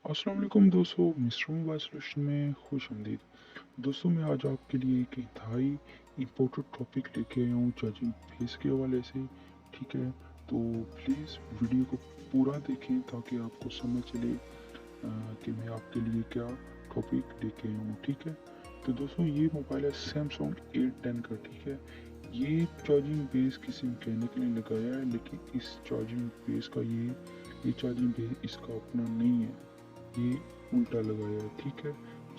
अस्सलाम वालेकुम दोस्तों, मिस्टर मोबाइल सोल्यूशन में खुश आमदीद। दोस्तों मैं आज आपके लिए एक इंतहाई इम्पोर्टेंट टॉपिक लेके आया हूँ चार्जिंग फेस के हवाले से। ठीक है, तो प्लीज़ वीडियो को पूरा देखें ताकि आपको समझ चले कि मैं आपके लिए क्या टॉपिक लेके आया हूँ। ठीक है, तो दोस्तों ये मोबाइल है सैमसंग A10 का। ठीक है, ये चार्जिंग बेस किसी मैकेनिक ने लगाया है, लेकिन इस चार्जिंग बेस का ये चार्जिंग बेस इसका अपना नहीं है, ये उल्टा लगाया है। ठीक है,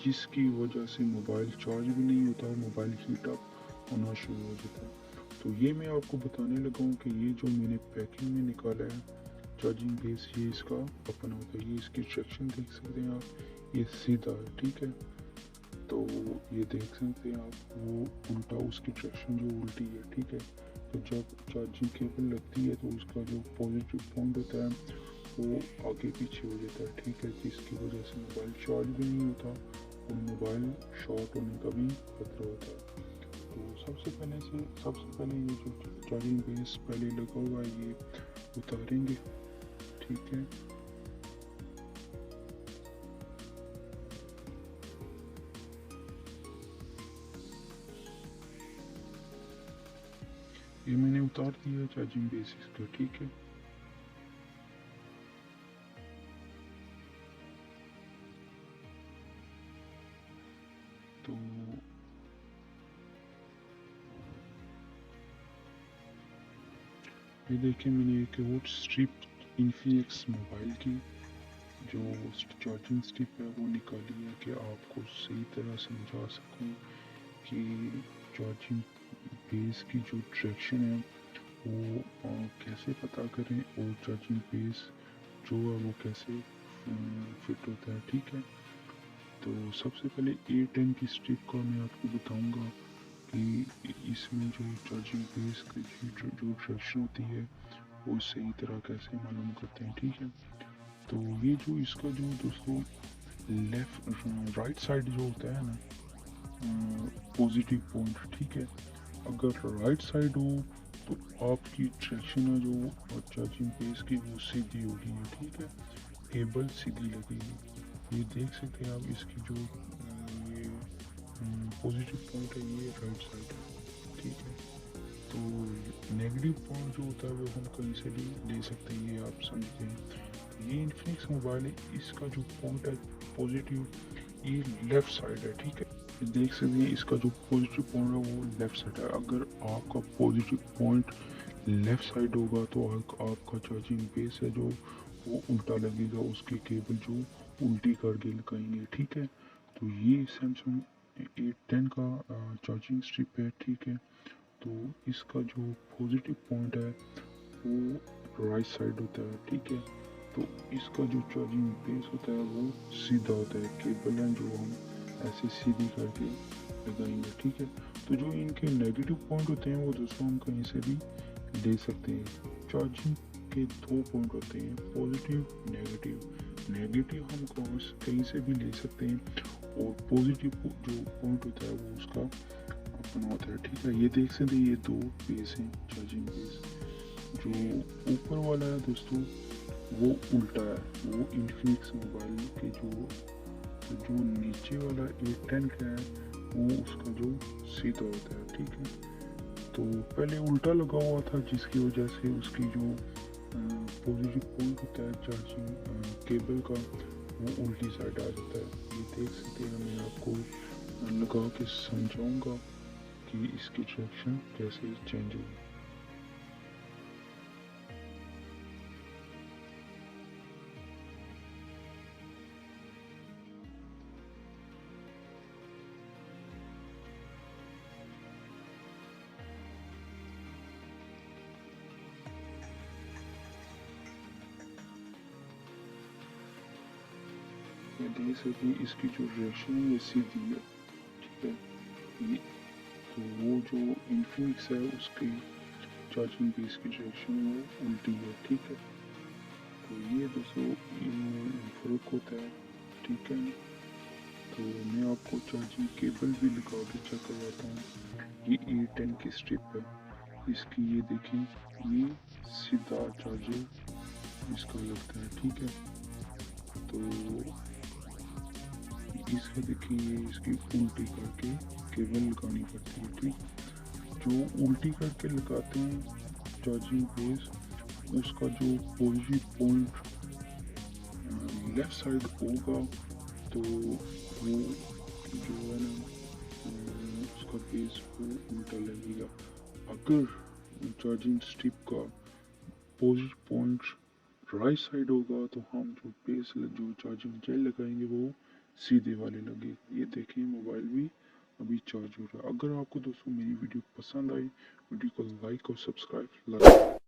जिसकी वजह से मोबाइल चार्ज भी नहीं होता और मोबाइल हीट अप होना शुरू हो जाता है। तो ये मैं आपको बताने लगा हूँ कि ये जो मैंने पैकिंग में निकाला है चार्जिंग बेस, ये इसका अपना होता है। ये इसकी ट्रैक्शन देख सकते हैं आप, ये सीधा है। ठीक है, तो ये देख सकते हैं आप, वो उल्टा, उसकी ट्रैक्शन जो उल्टी है। ठीक है, तो जब चार्जिंग केबल लगती है तो उसका जो पॉजिटिव पॉइंट होता है वो आगे पीछे हो जाता है। ठीक है, जिसकी वजह से मोबाइल चार्ज भी नहीं होता और मोबाइल शॉर्ट होने का भी खतरा होता है। तो सबसे पहले ये जो चार्जिंग बेस पहले लगा हुआ है ये उतारेंगे। ठीक है, ये मैंने उतार दिया चार्जिंग बेस इसका। ठीक है, तो ये देखिए, मैंने एक और स्ट्रिप इन्फिनिक्स मोबाइल की जो चार्जिंग स्ट्रिप है वो निकाली है कि आपको सही तरह समझा सकूं कि चार्जिंग बेस की जो ट्रैक्शन है वो कैसे पता करें और चार्जिंग बेस जो है वो कैसे फिट होता है। ठीक है, तो सबसे पहले A10 की स्ट्रिप का मैं आपको बताऊंगा कि इसमें जो चार्जिंग बेस की जो ट्रैक्शन होती है वो सही तरह कैसे मालूम करते हैं। ठीक है, तो ये जो इसका जो दोस्तों लेफ्ट राइट साइड जो होता है ना, पॉजिटिव पॉइंट। ठीक है, अगर राइट साइड हो तो आपकी ट्रैक्शन है जो चार्जिंग बेस की वो सीधी होगी। ठीक है, केबल सीधी लगेगी। ये देख सकते हैं आप, इसकी जो ये पॉजिटिव पॉइंट है ये राइट साइड है। ठीक है, तो नेगेटिव पॉइंट जो होता है वो हम कहीं से भी ले सकते हैं, ये आप समझते हैं। ये इन्फिनिक्स मोबाइल है, इसका जो पॉइंट है पॉजिटिव, ये लेफ्ट साइड है। ठीक है, देख सकते हैं इसका जो पॉजिटिव पॉइंट है वो लेफ्ट साइड है। अगर आपका पॉजिटिव पॉइंट लेफ्ट साइड होगा तो आपका चार्जिंग बेस है जो वो उल्टा लगेगा, उसकी केबल जो उल्टी करके लगाएंगे। ठीक है, तो ये सैमसंग A10 का चार्जिंग स्ट्रिप है। ठीक है, तो इसका जो पॉजिटिव पॉइंट है वो राइट साइड होता है। ठीक है, तो इसका जो चार्जिंग बेस होता है वो सीधा होता है, केबल है जो हम ऐसे सीधी करके लगाएंगे। ठीक है, तो जो इनके नेगेटिव पॉइंट होते हैं वो दोस्तों हम कहीं से भी ले सकते हैं। चार्जिंग के दो पॉइंट होते हैं, पॉजिटिव नेगेटिव। नेगेटिव हम कहीं से भी ले सकते हैं और पॉजिटिव जो पॉइंट होता है वो उसका अपना होता है। ठीक है, ये देख सकते हैं, ये दो बेस हैं चार्जिंग बेस। जो ऊपर वाला है दोस्तों वो उल्टा है, वो इन्फिनिक्स मोबाइल के जो नीचे वाला A10 का है वो उसका जो सीधा होता है। ठीक है, तो पहले उल्टा लगा हुआ था जिसकी वजह से उसकी जो पॉजिटिव पॉइंट होता है चार्जिंग केबल का वो उल्टी साइड आ जाता है। ये देख सकते हैं, मैं आपको लगा के समझाऊंगा कि इसकी ट्रैक्शन कैसे चेंज होगी। ये देख सकते हैं इसकी जो रिएक्शन है ये सीधी है। ठीक है, ये तो वो जो इन्फिनिक्स है उसकी चार्जिंग बेस की डायरेक्शन वो उल्टी है। ठीक है, तो ये दोस्तों ये फर्क होता है। ठीक है, तो मैं आपको चार्जिंग केबल भी लगा के चेक करवाता हूँ। ये A10 की स्ट्रिप है, इसकी ये देखिए, ये सीधा चार्जर इसका लगता है। ठीक है, तो इसका देखिए इसकी उल्टी करके केबल लगानी पड़ती है। ठीक, जो उल्टी करके लगाते हैं चार्जिंग बेस, उसका जो पॉजिटिव पॉइंट लेफ्ट साइड होगा, तो वो जो है ना उसका बेस वो उल्टा लगेगा। अगर चार्जिंग स्ट्रिप का पॉजिटिव पॉइंट राइट साइड होगा, तो हम जो बेस जो चार्जिंग जेल लगाएंगे वो सीधे वाले लगे। ये देखिए मोबाइल भी अभी चार्ज हो रहा है। अगर आपको दोस्तों मेरी वीडियो पसंद आई, वीडियो को लाइक और सब्सक्राइब